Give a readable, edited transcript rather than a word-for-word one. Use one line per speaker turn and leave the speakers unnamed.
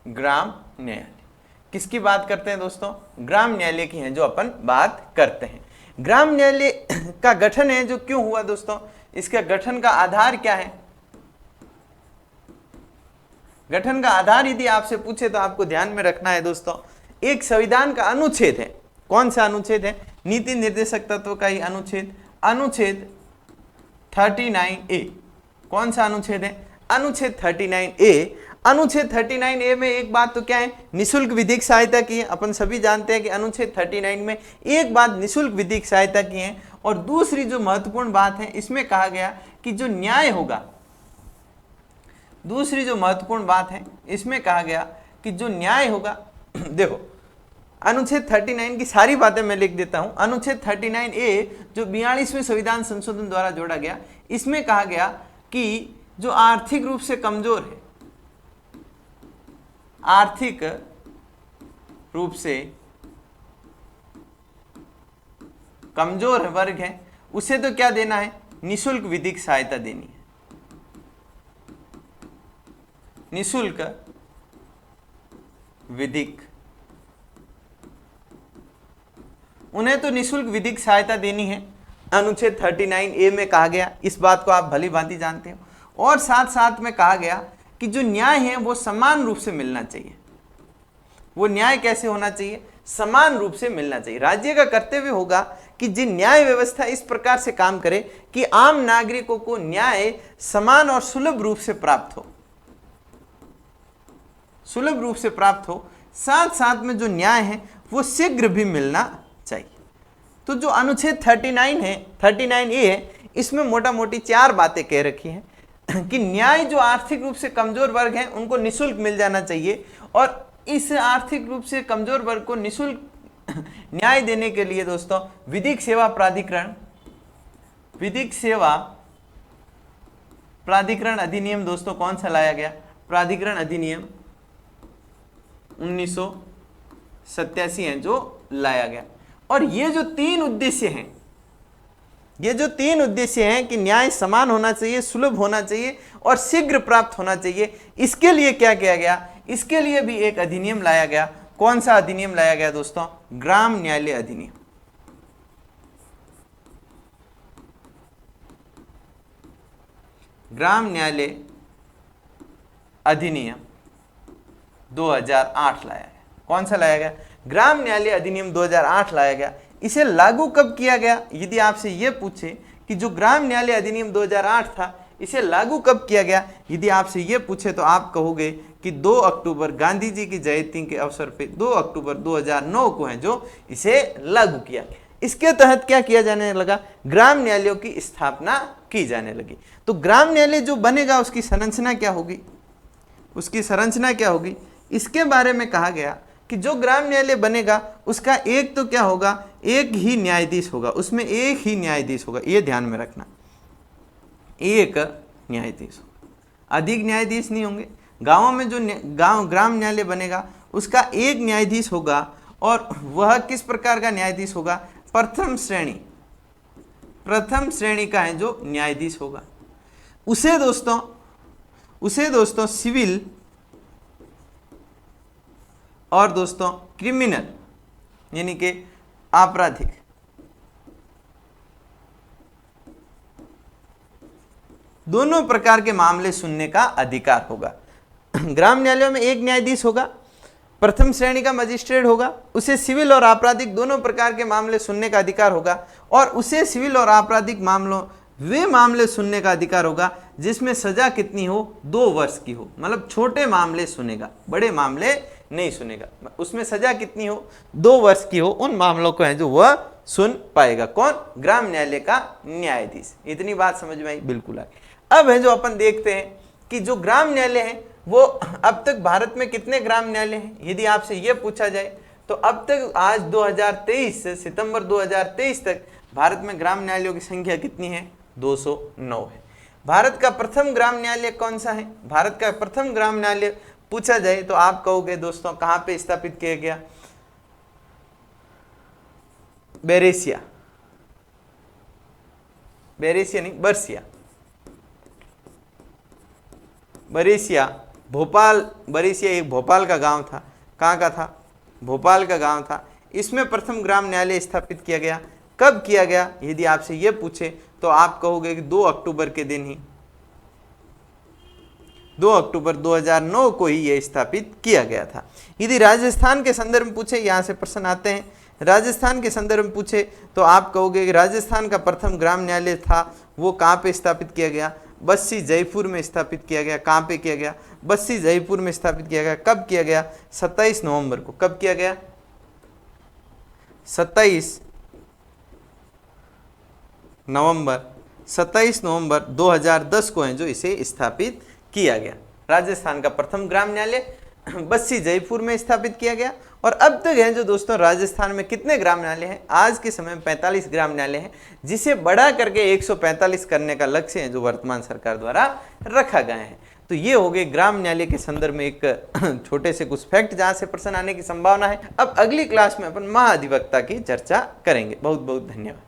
ग्राम न्यायालय। किसकी बात करते हैं दोस्तों? ग्राम न्यायालय की है जो अपन बात करते हैं। ग्राम न्यायालय का गठन है जो क्यों हुआ दोस्तों? इसका गठन का आधार क्या है? गठन का आधार यदि आपसे पूछे तो आपको ध्यान में रखना है दोस्तों, एक संविधान का अनुच्छेद है। कौन सा अनुच्छेद है? नीति निर्देशक तत्व का ही अनुच्छेद, अनुच्छेद 39A। कौन सा अनुच्छेद है? अनुच्छेद 39A। अनुच्छेद 39A में एक बात तो क्या है? निशुल्क विधिक सहायता की है। अपन सभी जानते हैं कि अनुच्छेद 39 में एक बात निशुल्क विधिक सहायता की है, और दूसरी जो महत्वपूर्ण बात है इसमें कहा गया कि जो न्याय होगा, दूसरी जो महत्वपूर्ण बात है इसमें कहा गया कि जो न्याय होगा देखो, अनुच्छेद 39 की सारी बातें मैं लिख देता हूं। अनुच्छेद 39A जो 42वें संविधान संशोधन द्वारा जोड़ा गया, इसमें कहा गया कि जो आर्थिक रूप से कमजोर है, आर्थिक रूप से कमजोर वर्ग है, उसे तो क्या देना है? निशुल्क विधिक सहायता देनी है। निशुल्क विधिक, उन्हें तो निशुल्क विधिक सहायता देनी है, अनुच्छेद 39A में कहा गया। इस बात को आप भली भांति जानते हो। और साथ साथ में कहा गया कि जो न्याय है वो समान रूप से मिलना चाहिए। वो न्याय कैसे होना चाहिए? समान रूप से मिलना चाहिए। राज्य का कर्तव्य होगा कि जी न्याय व्यवस्था इस प्रकार से काम करे कि आम नागरिकों को न्याय समान और सुलभ रूप से प्राप्त हो, सुलभ रूप से प्राप्त हो। साथ साथ में जो न्याय है वो शीघ्र भी मिलना चाहिए। तो जो अनुच्छेद 39 है, 39A है, इसमें मोटा मोटी 4 बातें कह रखी हैं कि न्याय जो आर्थिक रूप से कमजोर वर्ग हैं उनको निशुल्क मिल जाना चाहिए, और इस आर्थिक रूप से कमजोर वर्ग को निशुल्क न्याय देने के लिए दोस्तों विधिक सेवा प्राधिकरण, विधिक सेवा प्राधिकरण अधिनियम दोस्तों कौन सा लाया गया? प्राधिकरण अधिनियम 1987 है जो लाया गया। और ये जो 3 उद्देश्य हैं, ये जो 3 उद्देश्य हैं कि न्याय समान होना चाहिए, सुलभ होना चाहिए और शीघ्र प्राप्त होना चाहिए, इसके लिए क्या किया गया? इसके लिए भी एक अधिनियम लाया गया। कौन सा अधिनियम लाया गया दोस्तों? ग्राम न्यायालय अधिनियम। ग्राम न्यायालय अधिनियम 2008 लाया गया। कौन सा लाया गया? ग्राम न्यायालय अधिनियम 2008 लाया गया। इसे लागू कब किया गया? यदि आपसे यह पूछे कि जो ग्राम न्यायालय अधिनियम 2008 था, इसे लागू कब किया गया, यदि आपसे यह पूछे तो आप कहोगे कि 2 अक्टूबर गांधी जी की जयंती के अवसर पे 2 अक्टूबर 2009 को है जो इसे लागू किया। इसके तहत क्या किया जाने लगा? ग्राम न्यायालयों की स्थापना की जाने लगी। तो ग्राम न्यायालय जो बनेगा उसकी संरचना क्या होगी? उसकी संरचना क्या होगी? इसके बारे में कहा गया कि जो ग्राम न्यायालय बनेगा उसका एक तो क्या होगा? एक ही न्यायाधीश होगा, उसमें एक ही न्यायाधीश होगा। ये ध्यान में रखना, एक न्यायाधीश होगा, अधिक न्यायाधीश नहीं होंगे। गांवों में जो ग्राम न्यायालय बनेगा उसका एक न्यायाधीश होगा, और वह किस प्रकार का न्यायाधीश होगा? प्रथम श्रेणी का है जो न्यायाधीश होगा। उसे दोस्तों सिविल और दोस्तों क्रिमिनल यानी कि आपराधिक दोनों प्रकार के मामले सुनने का अधिकार होगा। ग्राम न्यायालयों में एक न्यायाधीश होगा, प्रथम श्रेणी का मजिस्ट्रेट होगा, उसे सिविल और आपराधिक दोनों प्रकार के मामले सुनने का अधिकार होगा, और उसे सिविल और आपराधिक मामलों वे मामले सुनने का अधिकार होगा जिसमें सजा कितनी हो? 2 वर्ष की हो। मतलब छोटे मामले सुनेगा, बड़े मामले नहीं सुनेगा। उसमें सजा कितनी हो? 2 वर्ष की हो। उन मामलों को है जो वह सुन पाएगा। कौन? ग्राम न्यायालय का न्यायाधीश। इतनी बात समझ में आई? बिल्कुल आई। अब है जो अपन देखते हैं कि जो ग्राम न्यायालय है वो अब तक भारत में कितने ग्राम न्यायालय हैं? यदि आपसे यह पूछा जाए तो अब तक आज 2023 से सितंबर 2023 तक भारत में ग्राम न्यायालयों की संख्या कितनी है? 209 है। भारत का प्रथम ग्राम न्यायालय कौन सा है? भारत का प्रथम ग्राम न्यायालय पूछा जाए तो आप कहोगे दोस्तों कहां पे स्थापित किया गया? बेरेसिया नहीं, बरसिया, बरेसिया भोपाल बरिसिया एक भोपाल का गांव था। कहाँ का था? भोपाल का गांव था। इसमें प्रथम ग्राम न्यायालय स्थापित किया गया। कब किया गया? यदि आपसे ये पूछे तो आप कहोगे कि 2 अक्टूबर के दिन ही, 2 अक्टूबर 2009 को ही यह स्थापित किया गया था। यदि राजस्थान के संदर्भ में पूछे, यहाँ से प्रश्न आते हैं, राजस्थान के संदर्भ में पूछे तो आप कहोगे कि राजस्थान का प्रथम ग्राम न्यायालय था वो कहाँ पे स्थापित किया गया? बस्सी जयपुर में स्थापित किया गया। कहाँ पे किया गया? बस्सी जयपुर में स्थापित किया गया। कब किया गया? 27 नवंबर को। कब किया गया? 27 नवंबर 2010 को है जो इसे स्थापित किया गया। राजस्थान का प्रथम ग्राम न्यायालय बस्सी जयपुर में स्थापित किया गया। और अब तक है जो दोस्तों राजस्थान में कितने ग्राम न्यायालय हैं? आज के समय में 45 ग्राम न्यायालय हैं, जिसे बढ़ा करके 145 करने का लक्ष्य है जो वर्तमान सरकार द्वारा रखा गया है। तो ये हो गए ग्राम न्यायालय के संदर्भ में एक छोटे से कुछ फैक्ट जहां से प्रश्न आने की संभावना है। अब अगली क्लास में अपन महाधिवक्ता की चर्चा करेंगे। बहुत बहुत धन्यवाद।